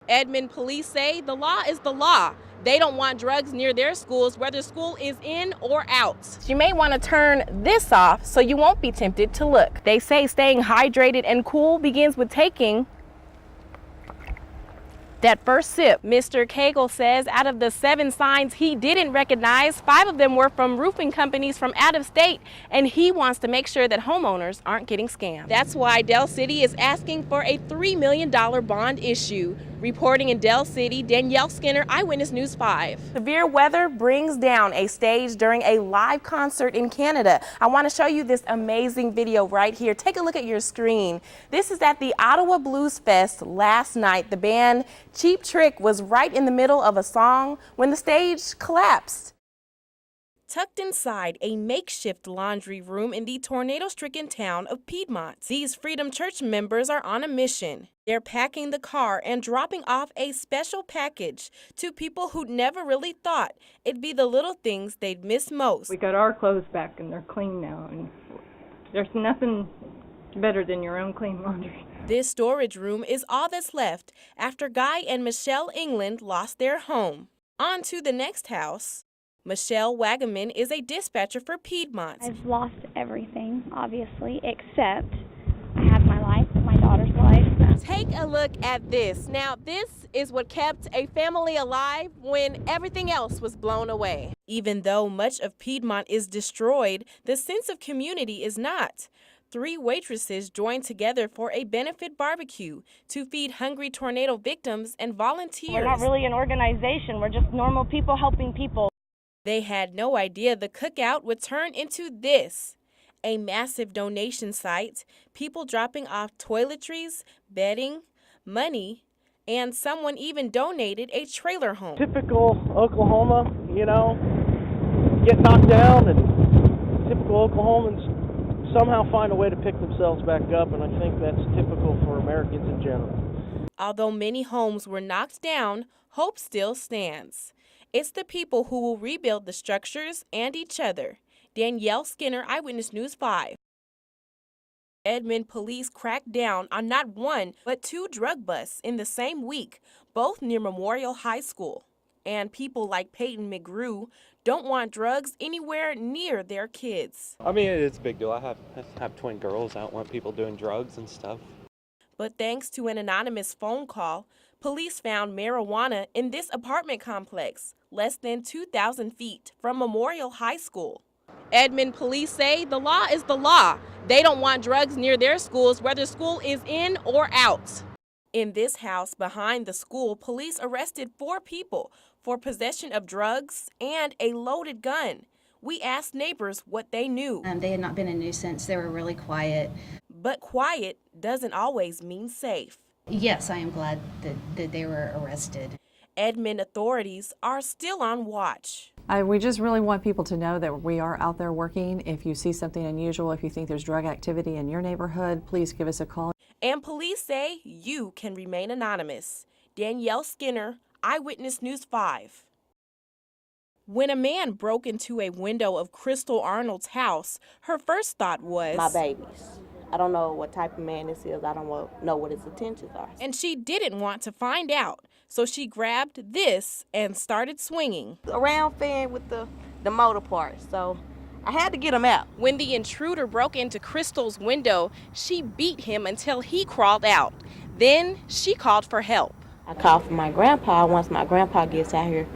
Edmond police say the law is the law. They don't want drugs near their schools, whether school is in or out. You may want to turn this off so you won't be tempted to look. They say staying hydrated and cool begins with taking that first sip. Mr. Cagle says out of the 7 signs he didn't recognize, 5 of them were from roofing companies from out of state, and he wants to make sure that homeowners aren't getting scammed. That's why Del City is asking for a $3 million bond issue. Reporting in Del City, Danielle Skinner, Eyewitness News 5. Severe weather brings down a stage during a live concert in Canada. I want to show you this amazing video right here. Take a look at your screen. This is at the Ottawa Blues Fest last night. The band Cheap Trick was right in the middle of a song when the stage collapsed. Tucked inside a makeshift laundry room in the tornado-stricken town of Piedmont, these Freedom Church members are on a mission. They're packing the car and dropping off a special package to people who'd never really thought it'd be the little things they'd miss most. We got our clothes back and they're clean now, and there's nothing better than your own clean laundry. This storage room is all that's left after Guy and Michelle England lost their home. On to the next house. Michelle Wagaman is a dispatcher for Piedmont. I've lost everything, obviously, except I have my life, my daughter's life. Take a look at this. Now, this is what kept a family alive when everything else was blown away. Even though much of Piedmont is destroyed, the sense of community is not. 3 waitresses joined together for a benefit barbecue to feed hungry tornado victims and volunteers. We're not really an organization. We're just normal people helping people. They had no idea the cookout would turn into this, a massive donation site, people dropping off toiletries, bedding, money, and someone even donated a trailer home. Typical Oklahoma, get knocked down, and typical Oklahomans somehow find a way to pick themselves back up, and I think that's typical for Americans in general. Although many homes were knocked down, hope still stands. It's the people who will rebuild the structures and each other. Danielle Skinner, Eyewitness News 5. Edmond police cracked down on not 1, but 2 drug busts in the same week, both near Memorial High School. And people like Peyton McGrew don't want drugs anywhere near their kids. I mean, it's a big deal. I have twin girls. I don't want people doing drugs and stuff. But thanks to an anonymous phone call, police found marijuana in this apartment complex, less than 2,000 feet from Memorial High School. Edmond police say the law is the law. They don't want drugs near their schools, whether school is in or out. In this house behind the school, police arrested 4 people for possession of drugs and a loaded gun. We asked neighbors what they knew. They had not been a nuisance. They were really quiet. But quiet doesn't always mean safe. Yes, I am glad that they were arrested. Edmond authorities are still on watch. We just really want people to know that we are out there working. If you see something unusual, if you think there's drug activity in your neighborhood, please give us a call. And police say you can remain anonymous. Danielle Skinner, Eyewitness News 5. When a man broke into a window of Crystal Arnold's house, her first thought was, my babies. I don't know what type of man this is. I don't know what his intentions are. And she didn't want to find out, so she grabbed this and started swinging. Around fan with the motor part, so I had to get him out. When the intruder broke into Crystal's window, she beat him until he crawled out. Then she called for help. I called for my grandpa. Once my grandpa gets out here,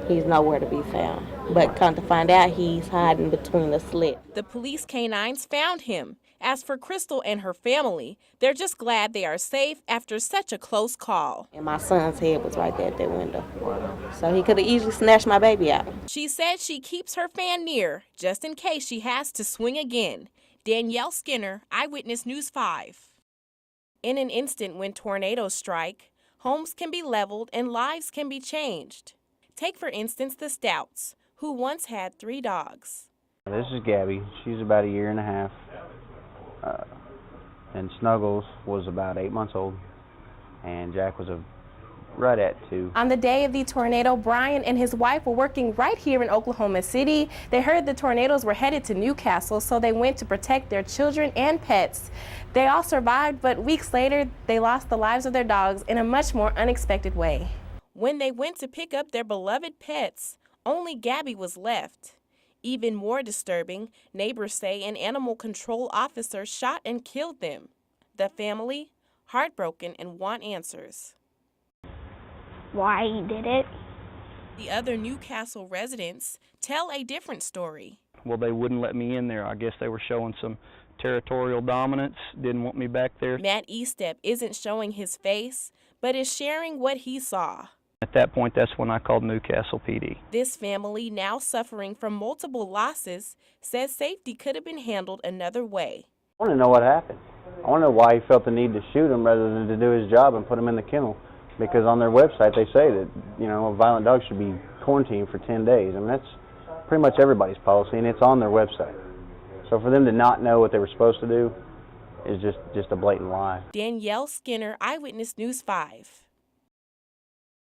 he's nowhere to be found. But come to find out, he's hiding between the slits. The police canines found him. As for Crystal and her family, they're just glad they are safe after such a close call. And my son's head was right there at that window. So he could have easily snatched my baby out. She said she keeps her fan near, just in case she has to swing again. Danielle Skinner, Eyewitness News 5. In an instant when tornadoes strike, homes can be leveled and lives can be changed. Take, for instance, the Stouts, who once had 3 dogs. This is Gabby. She's about a year and a half. And Snuggles was about 8 months old. And Jack was right at 2. On the day of the tornado, Brian and his wife were working right here in Oklahoma City. They heard the tornadoes were headed to Newcastle, so they went to protect their children and pets. They all survived, but weeks later, they lost the lives of their dogs in a much more unexpected way. When they went to pick up their beloved pets, only Gabby was left. Even more disturbing, neighbors say an animal control officer shot and killed them. The family, heartbroken and want answers. Why he did it? The other Newcastle residents tell a different story. Well, they wouldn't let me in there. I guess they were showing some territorial dominance, didn't want me back there. Matt Estep isn't showing his face, but is sharing what he saw. At that point, that's when I called Newcastle PD. This family, now suffering from multiple losses, says safety could have been handled another way. I want to know what happened. I want to know why he felt the need to shoot him rather than to do his job and put him in the kennel. Because on their website they say that, you know, a violent dog should be quarantined for 10 days. I mean, that's pretty much everybody's policy, and it's on their website. So for them to not know what they were supposed to do is just a blatant lie. Danielle Skinner, Eyewitness News 5.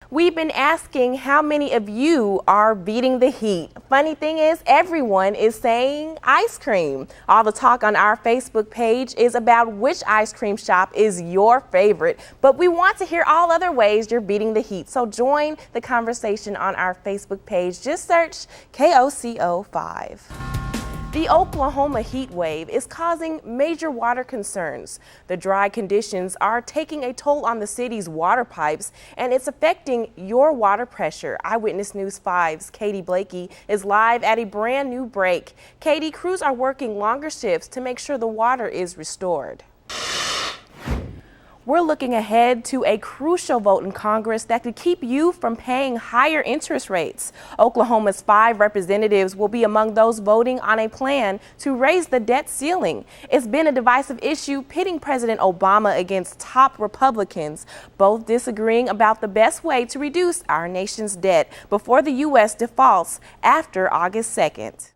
We've been asking how many of you are beating the heat. Funny thing is, everyone is saying ice cream. All the talk on our Facebook page is about which ice cream shop is your favorite, but we want to hear all other ways you're beating the heat. So join the conversation on our Facebook page. Just search KOCO5. The Oklahoma heat wave is causing major water concerns. The dry conditions are taking a toll on the city's water pipes, and it's affecting your water pressure. Eyewitness News 5's Katie Blakey is live at a brand new break. Katie, crews are working longer shifts to make sure the water is restored. We're looking ahead to a crucial vote in Congress that could keep you from paying higher interest rates. Oklahoma's 5 representatives will be among those voting on a plan to raise the debt ceiling. It's been a divisive issue, pitting President Obama against top Republicans, both disagreeing about the best way to reduce our nation's debt before the U.S. defaults after August 2nd.